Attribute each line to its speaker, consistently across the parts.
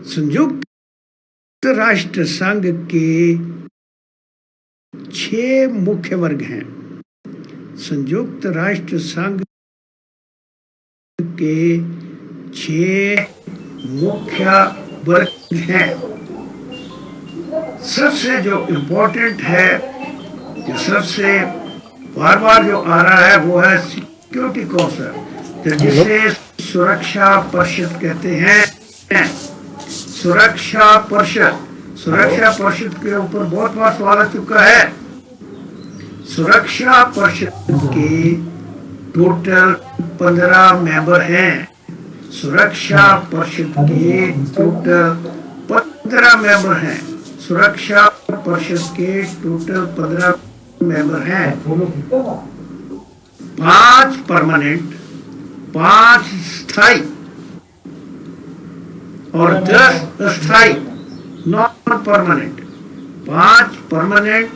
Speaker 1: संयुक्त राष्ट्र संघ के 6 मुख्य वर्ग हैं। संयुक्त राष्ट्र संघ के 6 मुख्य वर्ग हैं। सबसे जो इम्पोर्टेंट है, जो सबसे बार बार जो आ रहा है, वो है सिक्योरिटी काउंसिल, जिसे सुरक्षा परिषद कहते हैं। सुरक्षा परिषद के ऊपर बहुत बार सवाल आ चुका है। सुरक्षा परिषद के टोटल 15 मेंबर हैं। सुरक्षा परिषद के टोटल 15 मेंबर हैं। सुरक्षा परिषद के टोटल 15 मेंबर हैं। 5 परमानेंट, 5 स्थायी और 10 अस्थायी नॉन परमानेंट। 5 परमानेंट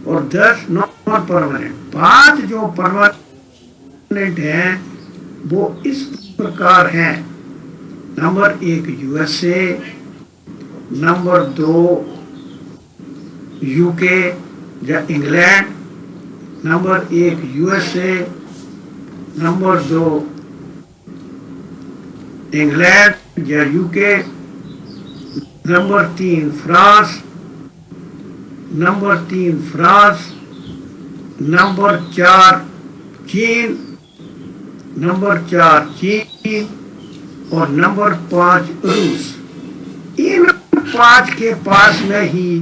Speaker 1: और 10 नॉन परमानेंट। 5 जो परमानेंट हैं वो इस प्रकार हैं। नंबर 1 यूएसए, नंबर 2 यूके या England, number 1 USA, number 2 England या यूके, नंबर 3 फ्रांस, नंबर 4 चीन, नंबर 4 चीन और नंबर 5 रूस। इन 5 के पास में ही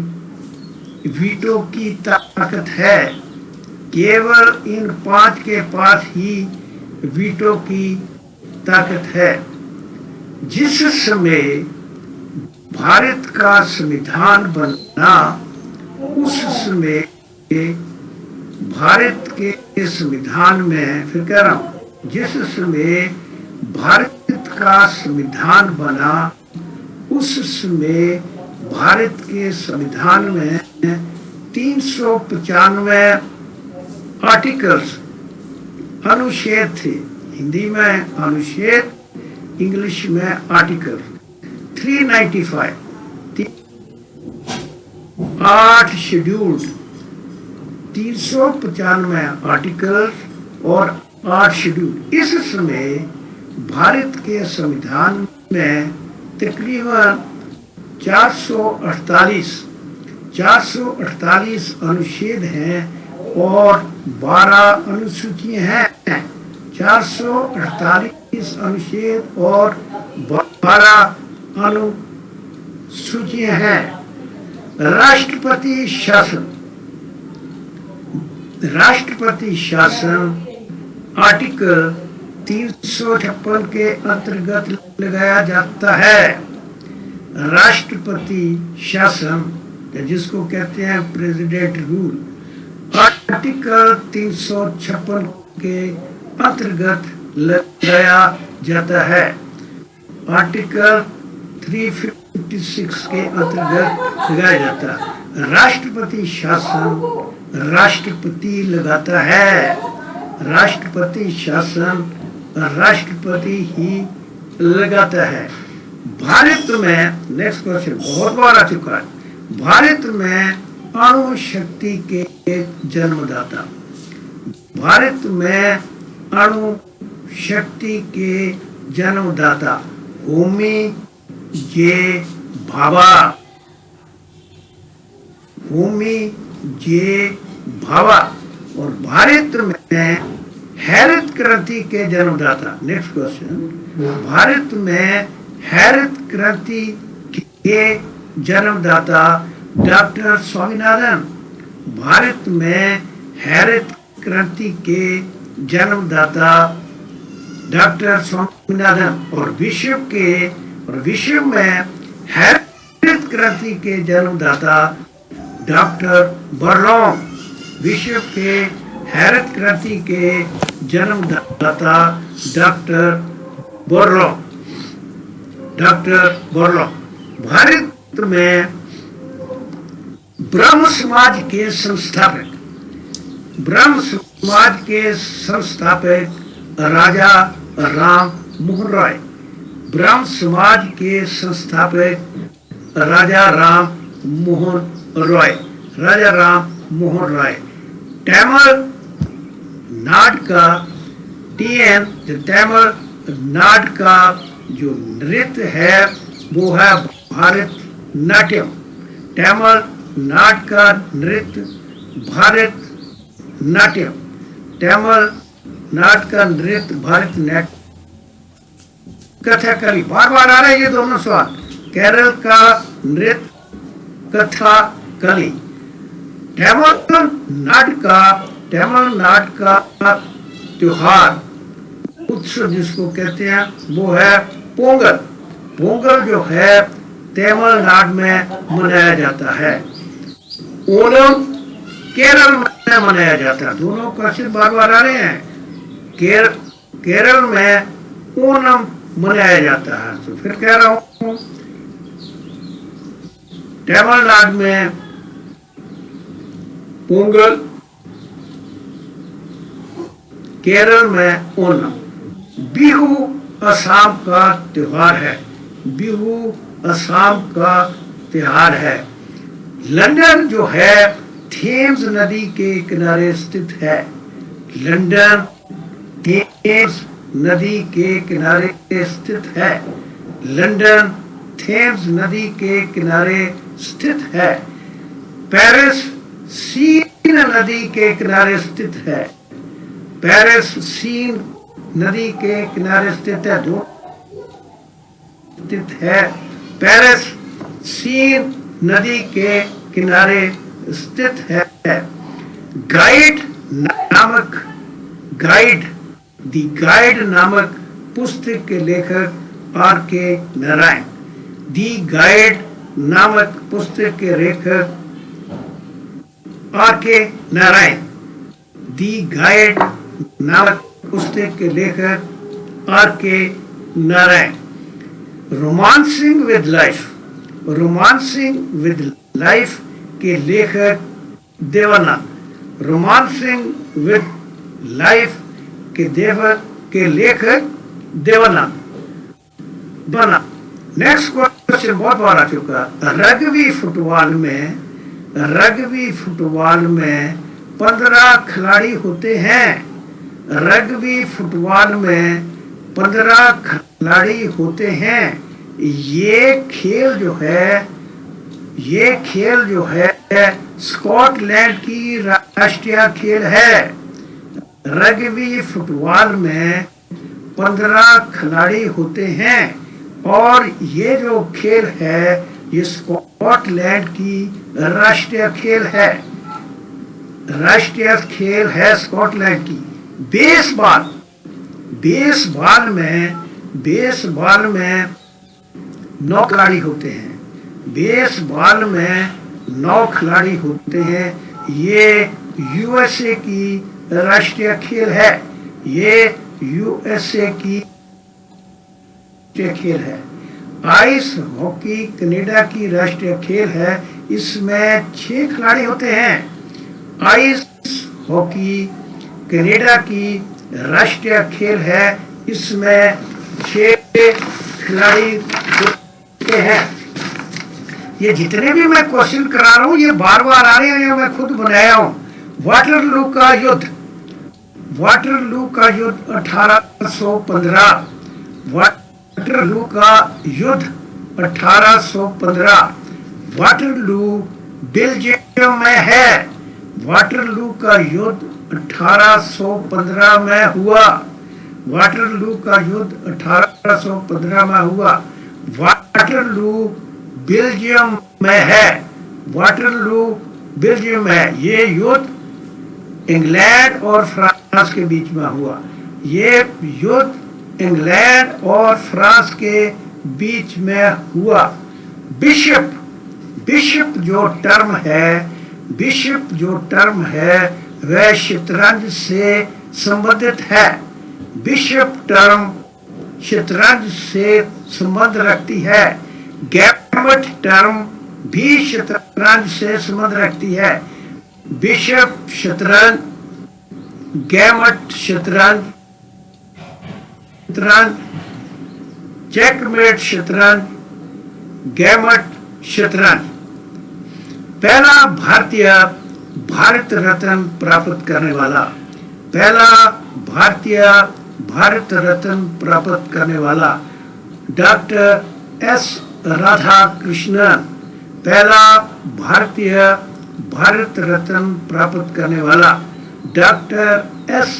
Speaker 1: वीटो की ताकत है। केवल इन 5 के पास ही वीटो की ताकत है। जिस समय भारत का संविधान बना, उस समय भारत के संविधान में, फिर कह रहा हूं, जिस समय भारत का संविधान बना, उस समय भारत के संविधान में 395 आर्टिकल्स, अनुच्छेद थे। हिंदी में अनुच्छेद, इंग्लिश में आर्टिकल। 395 8 शेड्यूल्ड, 395 आर्टिकल और 8 शेड्यूल। इस समय भारत के संविधान में तकरीबन 448 अनुच्छेद हैं और 12 अनुसूचियां हैं। 448 अनुच्छेद और 12 अनुसूचियां हैं। राष्ट्रपति शासन आर्टिकल 356 के अंतर्गत लगाया जाता है। राष्ट्रपति शासन, जिसको कहते हैं प्रेसिडेंट रूल, आर्टिकल 356 के अंतर्गत लगाया जाता है। आर्टिकल 356 के अंतर्गत लगाया जाता है। राष्ट्रपति शासन राष्ट्रपति लगाता है। राष्ट्रपति शासन राष्ट्रपति ही लगाता है। भारत में, नेक्स्ट क्वेश्चन बहुत बार आ चुका है, भारत में अणु शक्ति के जन्मदाता। भारत में अणु शक्ति के जन्मदाता होमी जे भाभा। होमी जे भाभा। और भारत में हरित क्रांति के जन्मदाता, नेक्स्ट क्वेश्चन, भारत में हरित क्रांति के जन्मदाता डॉक्टर स्वामीनाथन। भारत में हरित क्रांति के जन्मदाता डॉक्टर स्वामीनाथन। और विश्व में हरित क्रांति के जन्मदाता डॉक्टर बर्लॉन्ग। विश्व के हरित क्रांति के जन्मदाता डॉक्टर बर्लॉन्ग। भारत में ब्रह्म समाज के संस्थापक राजा राम मोहन रॉय। ब्रह्म समाज के संस्थापक राजा राम मोहन रॉय, राजा राम मोहन रॉय। तमिल नाड का टीएन, तमिल नाड का जो नृत्य है वो है भारत नाट्यम। तमिल नाड का नृत्य भारत नाट्यम, तमिल नाड का नृत्य भारत नाट्यम। कथकली, बार बार आ रहे हैं ये दोनों सवाल। केरल का नृत्य कथकली। तमिलनाडु का त्योहार, उत्सव जिसको कहते हैं वो है पोंगल। पोंगल जो है तमिलनाडु में मनाया जाता है। ओणम केरल में मनाया जाता है। दोनों क्वेश्चन बार बार आ रहे हैं। केरल में ओणम मनाया जाता है। तो फिर कह रहा हूं तमिलनाडु में पोंगल, केरल में ओणम। बिहू असम का त्योहार है। बिहू असम का त्योहार है। लंदन जो है थेम्स नदी के किनारे स्थित है। लंदन थेम्स नदी के किनारे स्थित है। लंदन थेम्स नदी के किनारे स्थित है। पेरिस सीन नदी के किनारे स्थित है। पेरिस सीन नदी के किनारे स्थित है। दो स्थित है। पेरिस सीन नदी के किनारे स्थित है। गाइड नामक दी गाइड नामक पुस्तक के लेखक आर के नारायण। दी गाइड नामक पुस्तक के लेखक आर के नारायण। दी गाइड नामक पुस्तक के लेखक आर के Narayan. Romancing with life, romancing with life के लेखक देवानंद। रोमांसिंग विद लाइफ के लेखक देवानंद बना। नेक्स्ट क्वेश्चन बहुत बार आ चुका। रग्बी फुटबॉल में 15 खिलाड़ी होते हैं। रग्बी फुटबॉल में 15 खिलाड़ी होते हैं। ये खेल जो है स्कॉटलैंड की राष्ट्रीय खेल है। रग्बी फुटबॉल में 15 खिलाड़ी होते हैं और ये जो खेल है ये स्कॉटलैंड की राष्ट्रीय खेल है। राष्ट्रीय खेल है स्कॉटलैंड की। बेसबॉल में 9 खिलाड़ी होते हैं। बेसबॉल में 9 खिलाड़ी होते हैं। ये यूएसए की राष्ट्रीय खेल है। ये यूएसए की खेल है। आइस हॉकी कनाडा की राष्ट्रीय खेल है। इसमें 6 खिलाड़ी होते हैं। आइस हॉकी कनाडा की राष्ट्रीय खेल है। इसमें 6 खिलाड़ी होते हैं। ये जितने भी मैं क्वेश्चन करा रहा हूं ये बार बार आ रहे हैं, ये मैं खुद बनाया हूं। वाटरलू का युद्ध 1815। वाटरलू का युद्ध 1815। वाटरलू बेल्जियम में है। वाटरलू का युद्ध 1815 में हुआ। वाटरलू का युद्ध 1815 में हुआ। वाटरलू बेल्जियम में है। वाटरलू बेल्जियम में। ये युद्ध इंग्लैंड और फ्रांस के बीच में हुआ। ये युद्ध इंग्लैंड और फ्रांस के बीच में हुआ। बिशप जो टर्म है वह शतरंज से संबंधित है। बिशप टर्म शतरंज से संबंध रखती है। गैमट टर्म भी शतरंज से संबंध रखती है। बिशप शतरंज, गैमट शतरंज चेकमेट शतरंज, गैमट शतरंज। पहला भारतीय भारत रत्न प्राप्त करने वाला, पहला भारतीय भारत रत्न प्राप्त करने वाला डॉक्टर एस राधाकृष्णन। पहला भारतीय भारत रत्न प्राप्त करने वाला डॉक्टर एस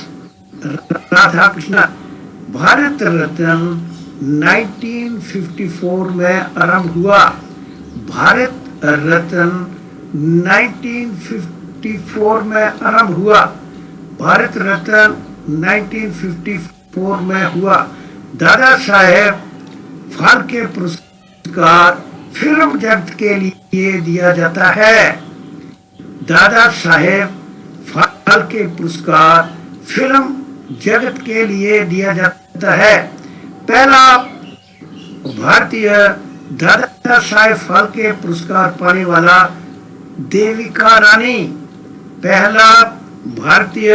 Speaker 1: राधाकृष्णन। भारत रत्न 1954 में आरंभ हुआ। भारत रत्न 1954 में आरंभ हुआ। भारत रत्न 1954 में हुआ। दादा साहेब फाल्के पुरस्कार फिल्म जगत के लिए दिया जाता है। दादा साहेब फाल्के पुरस्कार फिल्म जगत के लिए दिया जाता है। पहला भारतीय दादा साहेब फाल्के पुरस्कार पाने वाला देविका रानी। पहला भारतीय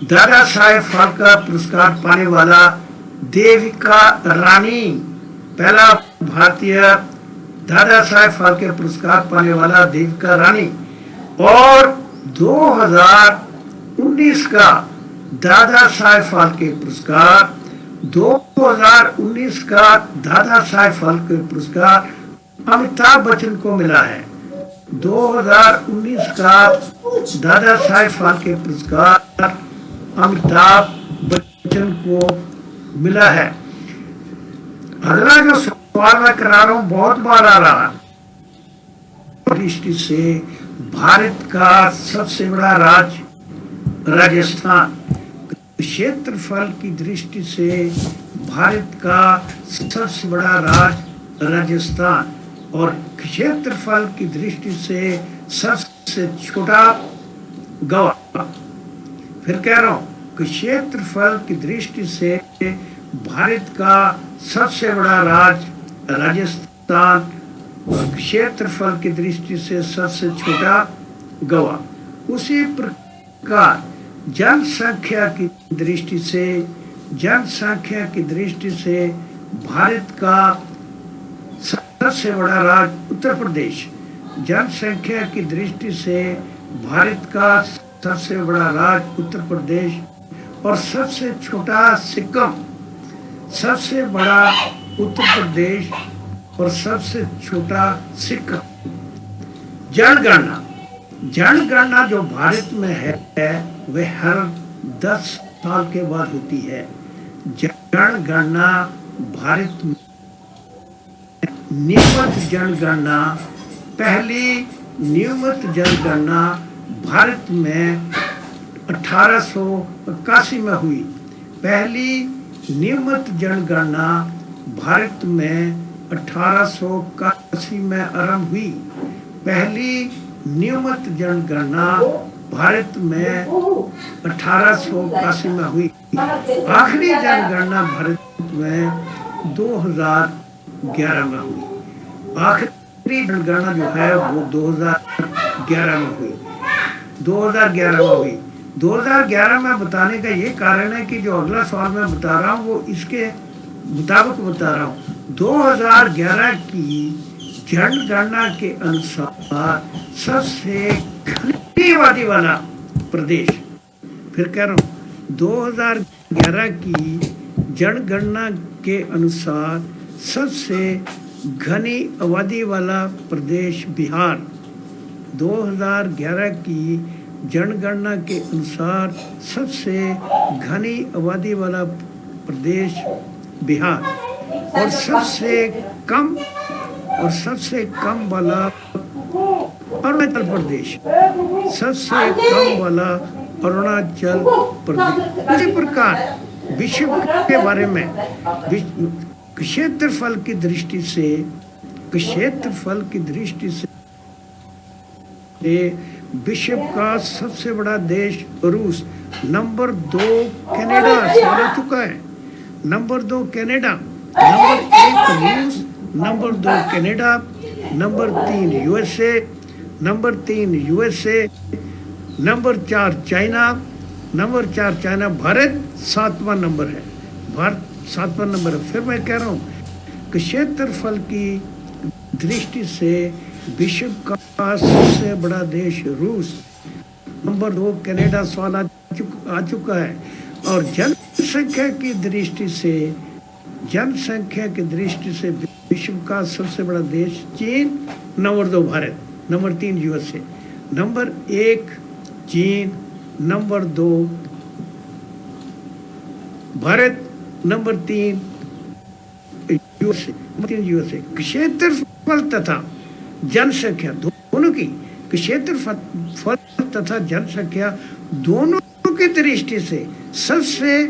Speaker 1: दादा साहेब फाल्के पुरस्कार पाने वाला देविका रानी। पहला भारतीय दादा साहेब फाल्के पुरस्कार पाने वाला देविका रानी। और 2019 का दादा साहेब फाल्के पुरस्कार, 2019 का दादा साहेब फाल्के पुरस्कार अमिताभ बच्चन को मिला है। 2019 का दादा साहेब फाल्के पुरस्कार अमिताभ बच्चन को मिला है। अगला जो सवाल मैं करा रहा हूं, बहुत बार आ रहा है, दृष्टि से भारत का सबसे बड़ा राज्य राजस्थान। क्षेत्रफल की दृष्टि से भारत का सबसे बड़ा राज्य राजस्थान और क्षेत्रफल की दृष्टि से सबसे छोटा गोवा। फिर कह रहा हूं कि क्षेत्रफल की दृष्टि से भारत का सबसे बड़ा राज्य राजस्थान और क्षेत्रफल की दृष्टि से सबसे छोटा गोवा। उसी प्रकार जनसंख्या की दृष्टि से, जनसंख्या की दृष्टि से भारत का सबसे बड़ा राज्य उत्तर प्रदेश। जनसंख्या की दृष्टि से भारत का सबसे बड़ा राज्य उत्तर प्रदेश और सबसे छोटा सिक्किम। सबसे बड़ा उत्तर प्रदेश और सबसे छोटा सिक्किम। जनगणना, जनगणना जो भारत में है वह हर 10 साल के बाद होती है। जनगणना भारत में नियमित जनगणना, पहली नियमित जनगणना भारत में 1881 में हुई। पहली नियमित जनगणना भारत में 1881 में आरंभ हुई। पहली नियमित जनगणना भारत में 1881 में हुई। आखिरी जनगणना भारत में 2011 में हुई। आखिरी जनगणना जो है वो 2011 में हुई। 2011 में हुई। 2011 में बताने का ये कारण है कि जो अगला सवाल मैं बता रहा हूँ वो इसके मुताबिक बता रहा हूँ। 2011 की जनगणना के अनुसार सबसे घनी आबादी वाला प्रदेश, फिर कह रहा हूँ 2011 की जनगणना के अनुसार सबसे घनी आबादी वाला प्रदेश बिहार। 2011 की जनगणना के अनुसार सबसे घनी आबादी वाला प्रदेश बिहार और सबसे कम वाला अरुणाचल प्रदेश। सबसे कम वाला अरुणाचल प्रदेश। इसी प्रकार विश्व के बारे में क्षेत्रफल की दृष्टि से, क्षेत्रफल की दृष्टि से विश्व का सबसे बड़ा देश रूस। नंबर 2 कनाडा, सवाल आ चुका है। नंबर 2 कनाडा, नंबर 1 रूस, number 2 Canada, number 3 USA, number 3 USA, number 4 China, number 4 China. Bharat 7वां नंबर है। भारत 7वां नंबर है। फिर मैं कह रहा हूँ कि क्षेत्रफल की दृष्टि से विश्व का सबसे बड़ा देश रूस। नंबर 2 कनाडा सवाल आ चुका है। और जनसंख्या की दृष्टि से विश्व का सबसे बड़ा देश चीन। Number 2 Bharat. Number 3 USA. Number 1 चीन, नंबर 2 भारत, नंबर 3 यूएसए। क्षेत्रफल तथा जनसंख्या दोनों की, क्षेत्रफल तथा जनसंख्या दोनों की दृष्टि से सबसे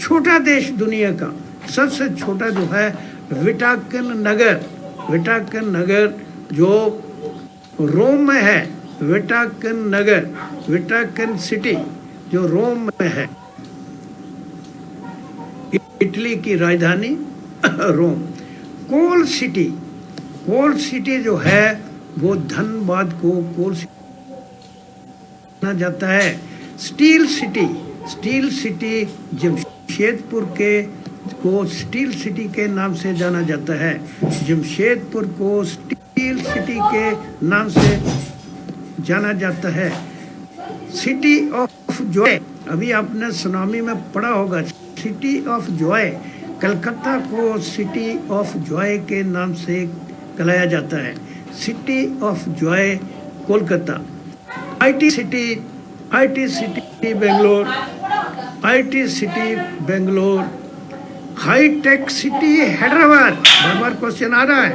Speaker 1: छोटा देश दुनिया का, सबसे छोटा जो है विटाकन नगर जो रोम में है। विटाकन सिटी जो रोम में है, इटली की राजधानी रोम। कोल सिटी जो है वो धनबाद को कोल माना जाता है। स्टील सिटी जमशेदपुर को स्टील सिटी के नाम से जाना जाता है। जमशेदपुर को स्टील सिटी के नाम से जाना जाता है। सिटी ऑफ जॉय, अभी आपने सुनामी में पढ़ा होगा, सिटी ऑफ जॉय। कलकत्ता को सिटी ऑफ जॉय के नाम से कहलाया जाता है। City of joy Kolkata. IT city Bangalore. Hitech city Hyderabad. बार क्वेश्चन आ रहा है,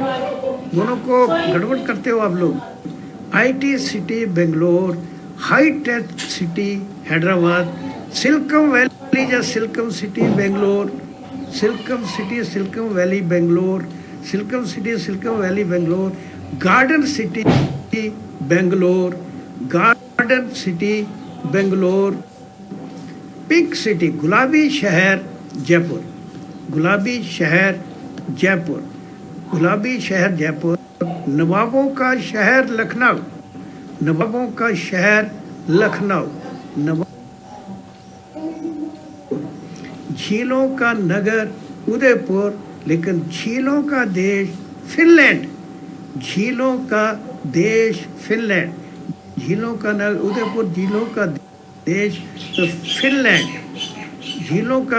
Speaker 1: दोनों को गड़बड़ करते हो आप लोग। IT city Bangalore, hitech city Hyderabad. Silicon valley या silicon city Bangalore. Silicon valley Bangalore. Garden city Bangalore. Pink city, गुलाबी शहर जयपुर। नवाबों का शहर लखनऊ। झीलों का नगर उदयपुर, लेकिन झीलों का देश फिनलैंड। झीलों का नगर उदयपुर, झीलों का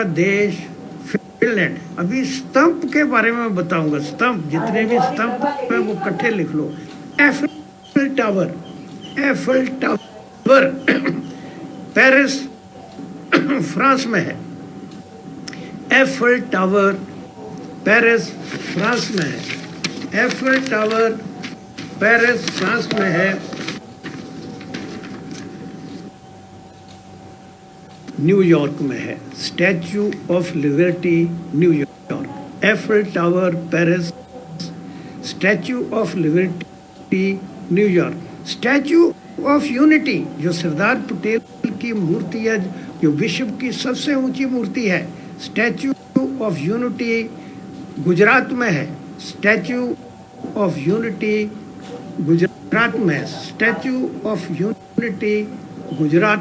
Speaker 1: देश फिनलैंड। अभी स्तंभ के बारे में बताऊंगा। स्तंभ, जितने भी स्तंभ है वो इकट्ठे लिख लो। एफिल टावर पेरिस फ्रांस में है। एफिल टावर पेरिस फ्रांस में है। न्यूयॉर्क में है। Statue of liberty New York. Eiffel tower Paris. Statue of liberty New York. Statue of unity जो सरदार पटेल की मूर्ति है, जो विश्व की सबसे ऊंची मूर्ति है, स्टैच्यू ऑफ यूनिटी गुजरात में है। स्टैच्यू ऑफ यूनिटी गुजरात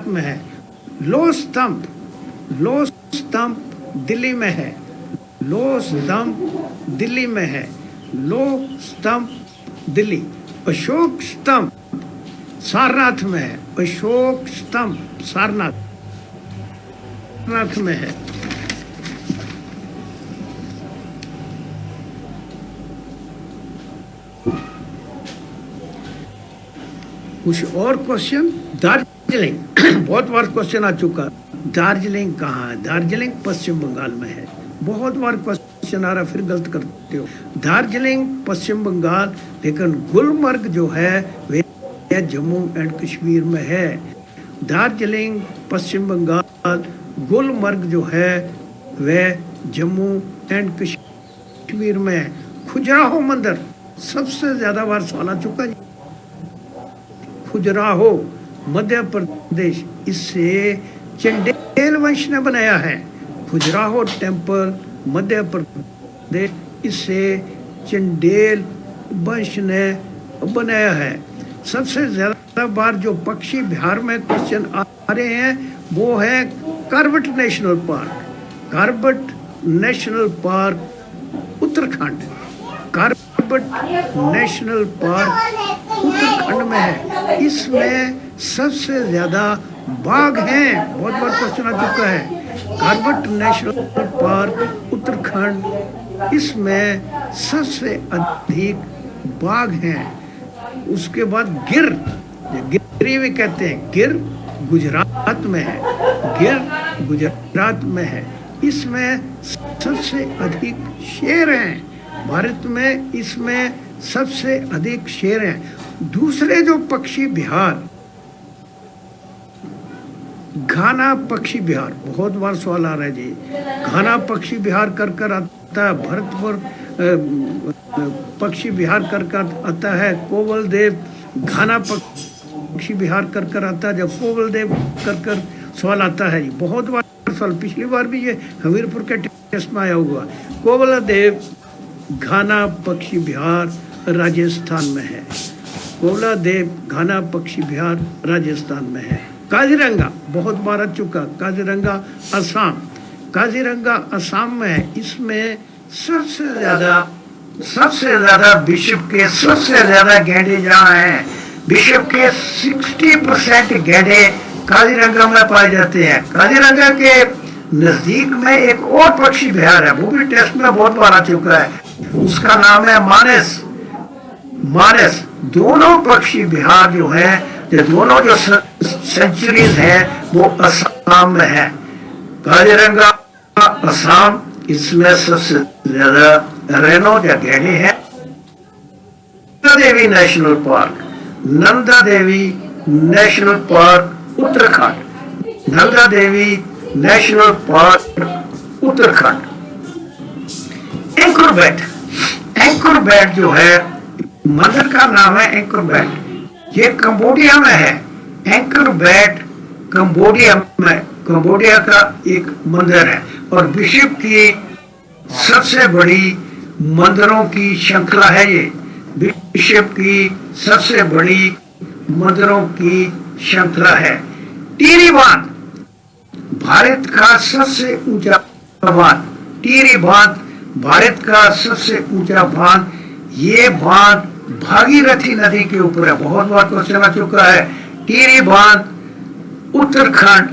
Speaker 1: में है। लो स्तंभ दिल्ली में है। अशोक स्तंभ सारनाथ में है। सारनाथ में है। कुछ और क्वेश्चन? दार्जिलिंग बहुत बार क्वेश्चन आ चुका। दार्जिलिंग कहाँ है? दार्जिलिंग पश्चिम बंगाल में है। बहुत बार क्वेश्चन आ रहा, फिर गलत करते हो। दार्जिलिंग पश्चिम बंगाल, लेकिन गुलमर्ग जो है वह जम्मू एंड कश्मीर में है। दार्जिलिंग पश्चिम बंगाल, गुलमर्ग जो है वह जम्मू एंड कश्मीर में है। खजुराहो मंदिर सबसे ज्यादा बार सवाल आ चुका। खजुराहो मध्य प्रदेश, इसे चंडेल वंश ने बनाया है। खजुराहो टेम्पल मध्य प्रदेश, इसे चंडेल वंश ने बनाया है। सबसे ज्यादा बार जो पक्षी बिहार में क्वेश्चन आ रहे हैं वो है Corbett national park. Corbett national park Uttarakhand. Corbett national park Uttarakhand में है। इसमें सबसे ज्यादा बाघ हैं। बहुत बार क्वेश्चन आ चुका है। कॉर्बेट नेशनल पार्क उत्तराखंड, इसमें सबसे अधिक बाघ हैं। उसके बाद गिर, गिरी भी कहते हैं, गिर गुजरात में है। गिर गुजरात में है। इसमें सबसे अधिक शेर हैं। भारत में इसमें सबसे अधिक शेर हैं। दूसरे जो पक्षी विहार, घाना पक्षी विहार, बहुत बार सवाल आ रहा है जी। घाना पक्षी विहार कर आता है। भरतपुर पक्षी विहार कर आता है। कोवल देव घाना पक्षी विहार कर आता है। जब कोवल देव कर सवाल आता है जी, बहुत बार सवाल, पिछली बार भी ये हमीरपुर के टेस्ट में आया हुआ। कोवल देव घाना पक्षी विहार राजस्थान में है। कोवला देव घाना पक्षी विहार राजस्थान में है। काजीरंगा बहुत बार आ चुका। काजीरंगा असम, काजीरंगा असम में है। इसमें सबसे ज्यादा विश्व के सबसे ज्यादा गैंडे जहाँ हैं, विश्व के 60% गैंडे काजीरंगा में पाए जाते हैं। काजीरंगा के नजदीक में एक और पक्षी विहार है, वो भी टेस्ट में बहुत बार आ चुका है। उसका नाम है मानस। मानस दोनों पक्षी विहार जो है, ये दोनों जो सेंचुरीज है, वो असम में है। काजीरंगा असम, इसमें सबसे ज्यादा रेनो या गैंडे हैं। Nanda Devi national park, Nanda Devi national park Uttarakhand. Nanda Devi national park Uttarakhand. एंकरबैट, एंकरबैट जो है, मंदिर का नाम है एंकरबैट। ये कंबोडिया में है। एंकरबैट कंबोडिया में, कंबोडिया का एक मंदिर है और विश्व की सबसे बड़ी मंदिरों की श्रृंखला है। ये विश्व की सबसे बड़ी मंदिरों की श्रृंखला है। टिहरी बांध, भारत का सबसे ऊंचा बांध। टिहरी बांध भारत का सबसे ऊंचा बांध। ये बांध भागीरथी नदी के ऊपर है। बहुत बार क्वेश्चन आ चुका है। टिहरी बांध उत्तराखंड,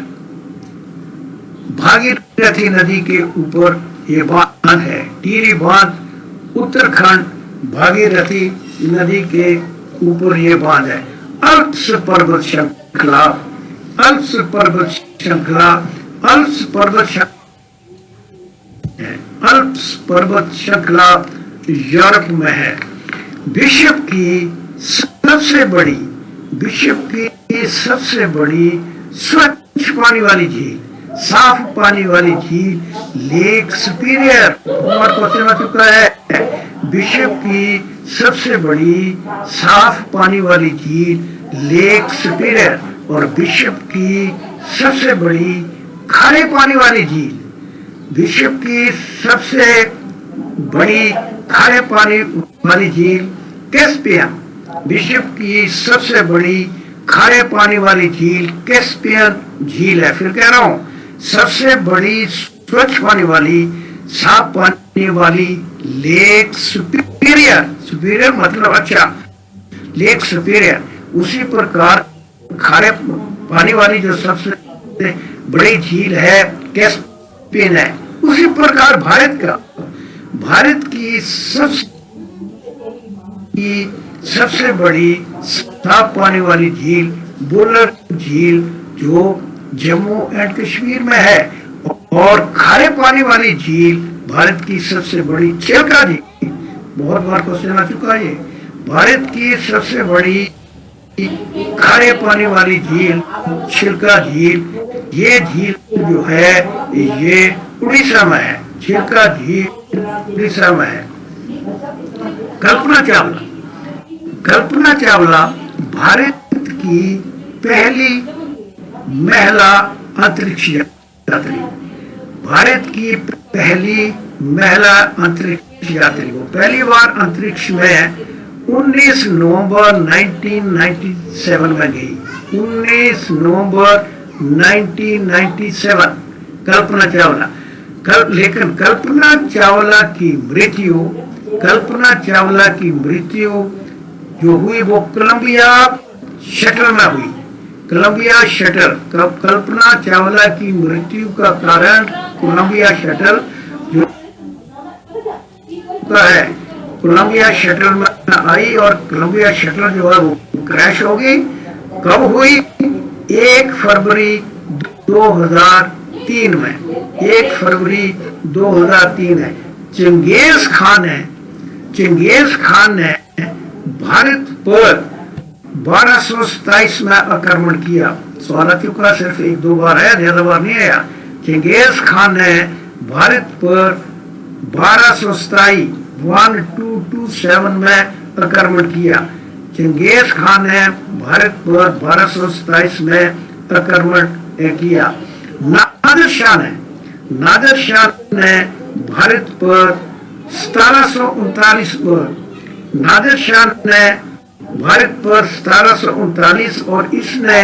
Speaker 1: भागीरथी नदी के ऊपर ये बांध है। टिहरी बांध उत्तराखंड, भागीरथी नदी के ऊपर ये बांध है। अल्प्स पर्वत श्रृंखला, अल्प्स पर्वत श्रृंखला, अल्प्स पर्वत अल्प्स पर्वत श्रृंखला यूरोप में है। विश्व की सबसे बड़ी स्वच्छ पानी वाली झील, साफ पानी वाली झील लेक सुपीरियर, क्वेश्चन आ चुका है। विश्व की सबसे बड़ी साफ पानी वाली झील लेक सुपीरियर और विश्व की सबसे बड़ी खारे पानी वाली झील, विश्व की सबसे बड़ी खारे पानी वाली झील कैस्पियन। विश्व की सबसे बड़ी खारे पानी वाली झील कैस्पियन झील है। फिर कह रहा हूं, सबसे बड़ी स्वच्छ पानी वाली साफ पानी वाली लेक सुपीरियर, सुपीरियर मतलब अच्छा, लेक सुपीरियर। उसी प्रकार खारे पानी वाली जो सबसे बड़ी झील है कैस्पियन है। उसी प्रकार भारत की सबसे बड़ी साफ पानी वाली झील बुलर झील जो जम्मू एंड कश्मीर में है और खारे पानी वाली झील भारत की सबसे बड़ी चिल्का झील। बहुत बार क्वेश्चन आ चुका है। भारत की सबसे बड़ी खारे पानी वाली झील चिल्का झील। ये झील जो है ये उड़ीसा में है। चिल्का झील उड़ीसा में है। कल्पना चावला भारत की पहली महिला अंतरिक्ष यात्री। भारत की पहली महिला अंतरिक्ष यात्री, वो पहली बार अंतरिक्ष में 19 नवंबर 1997 में गई। 19 नवंबर 1997 कल्पना चावला। लेकिन कल्पना चावला की मृत्यु जो हुई वो कोलंबिया शटल में हुई। कोलंबिया शटल, कल्पना चावला की मृत्यु का कारण कोलंबिया शटल जो है, कोलंबिया शटल में आई और कोलंबिया शटल जो है वो क्रैश हो गई। कब हुई? 1 फरवरी 2003 में, 1 फरवरी 2003 है। चंगेज खान ने भारत पर 1227 में आक्रमण किया। स्वागत का सिर्फ 1-2 बार है, ज्यादा बार नहीं आया। चंगेज खान ने भारत पर 1227 में आक्रमण किया। चंगेज खान ने भारत पर 1227 में आक्रमण किया। नादिर शाह ने भारत पर 1739 और इसने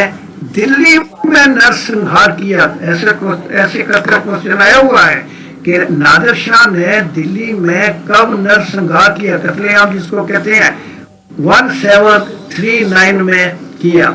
Speaker 1: दिल्ली में नरसंहार किया। ऐसे क्वेश्चन आया हुआ है कि नादिर शाह ने दिल्ली में कब नरसंहार किया, कत्लेआम जिसको कहते हैं, 1739 में किया।